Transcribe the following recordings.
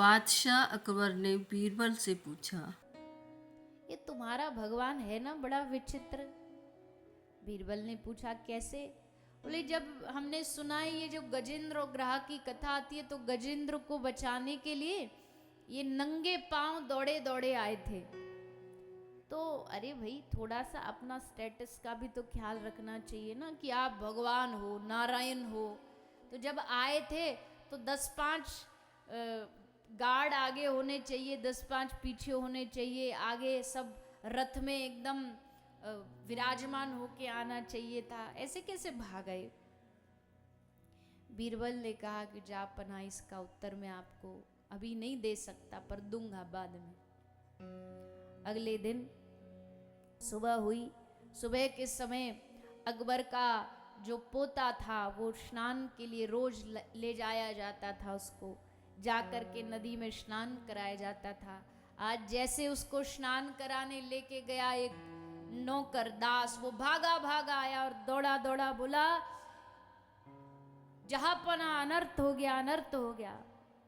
बादशाह अकबर ने बीरबल से पूछा। ये तुम्हारा भगवान है ना बड़ा विचित्र। बीरबल ने पूछा कैसे? बोले जब हमने सुना है ये जो गजेंद्र और ग्रह की कथा आती है तो गजेंद्र को बचाने के लिए ये नंगे पांव दौड़े दौड़े आए थे। तो अरे भाई थोड़ा सा अपना स्टेटस का भी तो ख्याल रखना चाहिए ना कि आप भगवान हो, नारायण हो। तो जब आए थे तो 10-5 गार्ड आगे होने चाहिए, 10-5 पीछे होने चाहिए, आगे सब रथ में एकदम विराजमान होके आना चाहिए था। ऐसे कैसे भाग गए? बीरबल ने कहा कि जापना इसका उत्तर मैं आपको अभी नहीं दे सकता पर दूंगा बाद में। अगले दिन सुबह हुई। सुबह के समय अकबर का जो पोता था वो स्नान के लिए रोज ले जाया जाता था, उसको जाकर के नदी में स्नान कराया जाता था। आज जैसे उसको स्नान कराने लेके गया एक नौकर दास, वो भागा भागा आया और दौड़ा दौड़ा बोला जहापना अनर्थ हो गया, अनर्थ हो गया।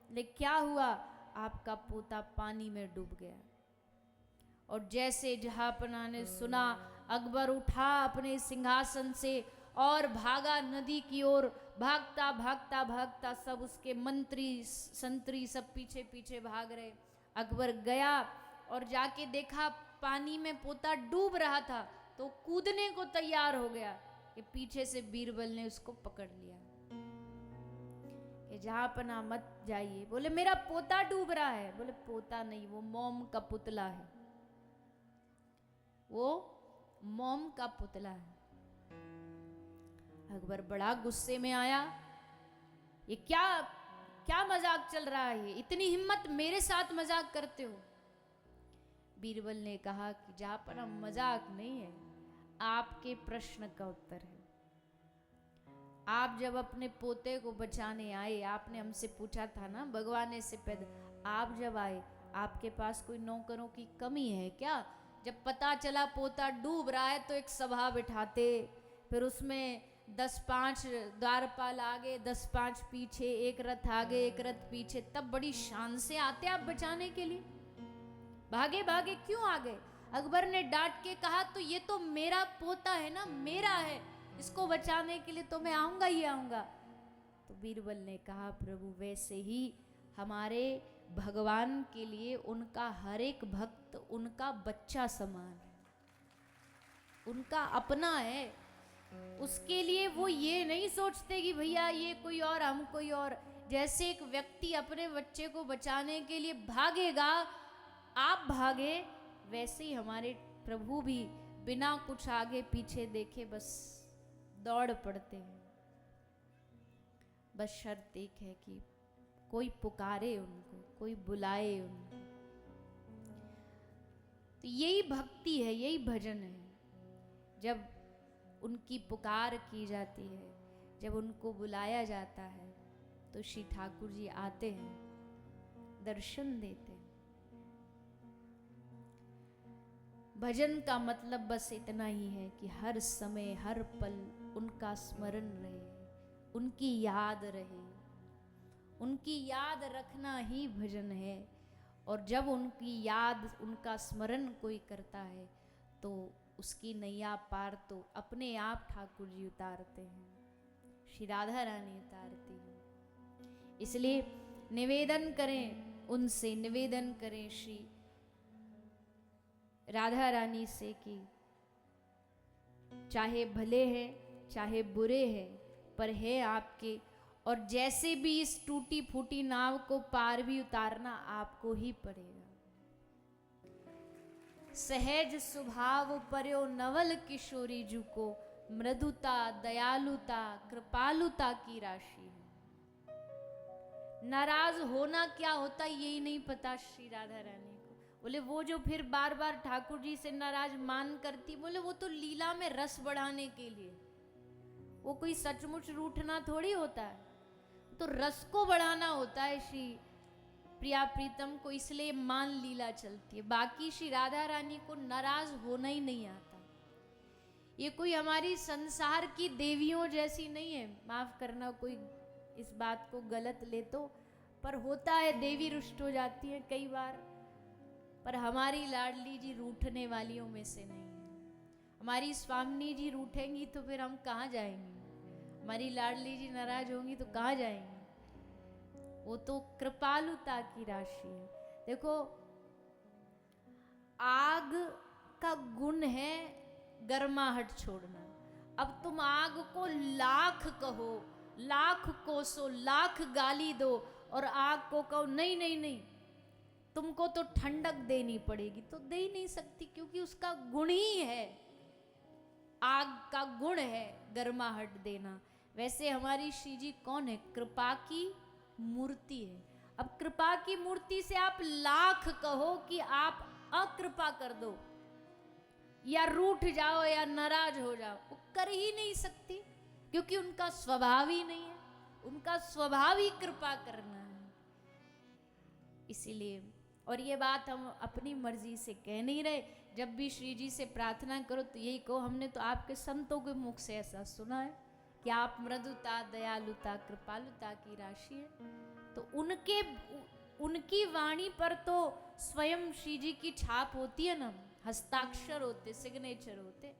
लेकिन क्या हुआ? आपका पोता पानी में डूब गया। और जैसे जहापना ने सुना, अकबर उठा अपने सिंहासन से और भागा नदी की ओर। भागता भागता भागता सब उसके मंत्री संतरी सब पीछे पीछे भाग रहे। अकबर गया और जाके देखा पानी में पोता डूब रहा था तो कूदने को तैयार हो गया कि पीछे से बीरबल ने उसको पकड़ लिया कि जहापना मत जाइए। बोले मेरा पोता डूब रहा है। बोले पोता नहीं, वो मोम का पुतला है, वो मोम का पुतला है। अकबर बड़ा गुस्से में आया, ये क्या क्या मजाक चल रहा है? इतनी हिम्मत, मेरे साथ मजाक करते हो? बीरबल ने कहा कि जहापना मजाक नहीं है, आपके प्रश्न का उत्तर है। आप जब अपने पोते को बचाने आए, आपने हमसे पूछा था ना भगवान ऐसे पैदा, आप जब आए आपके पास कोई नौकरों की कमी है क्या? जब पता चला पोता डूब रहा है तो एक सभा बिठाते, फिर उसमें 10-5 द्वारपाल आगे, 10-5 पीछे, एक रथ आगे एक रथ पीछे, तब बड़ी शान से आते आप बचाने के लिए। भागे भागे क्यों आ गए? अकबर ने डांट के कहा तो ये तो मेरा पोता है ना, मेरा है, इसको बचाने के लिए तो मैं आऊंगा ही आऊंगा। तो बीरबल ने कहा प्रभु वैसे ही हमारे भगवान के लिए उनका हर एक भक्त उनका बच्चा समान है, उनका अपना है। उसके लिए वो ये नहीं सोचते कि भैया ये कोई और हम कोई और। जैसे एक व्यक्ति अपने बच्चे को बचाने के लिए भागेगा, आप भागे, वैसे ही हमारे प्रभु भी बिना कुछ आगे पीछे देखे बस दौड़ पड़ते हैं। बस शर्त एक है कि कोई पुकारे उनको, कोई बुलाए उनको। तो यही भक्ति है, यही भजन है। जब उनकी पुकार की जाती है, जब उनको बुलाया जाता है तो श्री ठाकुर जी आते हैं, दर्शन देते हैं। भजन का मतलब बस इतना ही है कि हर समय हर पल उनका स्मरण रहे, उनकी याद रहे। उनकी याद रखना ही भजन है। और जब उनकी याद, उनका स्मरण कोई करता है तो उसकी नैया पार तो अपने आप ठाकुर जी उतारते हैं, श्री राधा रानी उतारती हैं। इसलिए निवेदन करें, उनसे निवेदन करें श्री राधा रानी से कि चाहे भले हैं चाहे बुरे हैं पर है आपके, और जैसे भी इस टूटी फूटी नाव को पार भी उतारना आपको ही पड़ेगा। सहज स्वभाव पर्यो नवल किशोरी जू को, मृदुता दयालुता कृपालुता की राशि है। नाराज होना क्या होता यही नहीं पता श्री राधा रानी को। बोले वो जो फिर बार बार ठाकुर जी से नाराज मान करती, बोले वो तो लीला में रस बढ़ाने के लिए, वो कोई सचमुच रूठना थोड़ी होता है, तो रस को बढ़ाना होता है श्री प्रिया प्रीतम को, इसलिए मान लीला चलती है। बाकी श्री राधा रानी को नाराज होना ही नहीं आता। ये कोई हमारी संसार की देवियों जैसी नहीं है, माफ करना कोई इस बात को गलत ले तो, पर होता है देवी रुष्ट हो जाती है कई बार, पर हमारी लाडली जी रूठने वालियों में से नहीं है। हमारी स्वामिनी जी रूठेंगी तो फिर हम कहाँ जाएंगे, हमारी लाडली जी नाराज होंगी तो कहाँ जाएंगे। वो तो कृपालुता की राशि है। देखो, आग का गुण है गर्माहट छोड़ना। अब तुम आग को लाख कहो, लाख कोसो, लाख गाली दो, और आग को कहो नहीं नहीं नहीं तुमको तो ठंडक देनी पड़ेगी, तो दे ही नहीं सकती, क्योंकि उसका गुण ही है, आग का गुण है गर्माहट देना। वैसे हमारी श्री जी कौन है? कृपा की मूर्ति है। अब कृपा की मूर्ति से आप लाख कहो कि आप अकृपा कर दो या रूठ जाओ या नाराज हो जाओ, वो कर ही नहीं सकती, क्योंकि उनका स्वभाव ही नहीं है, उनका स्वभाव ही कृपा करना है। इसीलिए, और ये बात हम अपनी मर्जी से कह नहीं रहे, जब भी श्री जी से प्रार्थना करो तो यही कहो, हमने तो आपके संतों के मुख से ऐसा सुना है कि आप मृदुता, दयालुता, कृपालुता की राशि है। तो उनकी वाणी पर तो स्वयं श्री जी की छाप होती है ना, हस्ताक्षर होते, सिग्नेचर होते।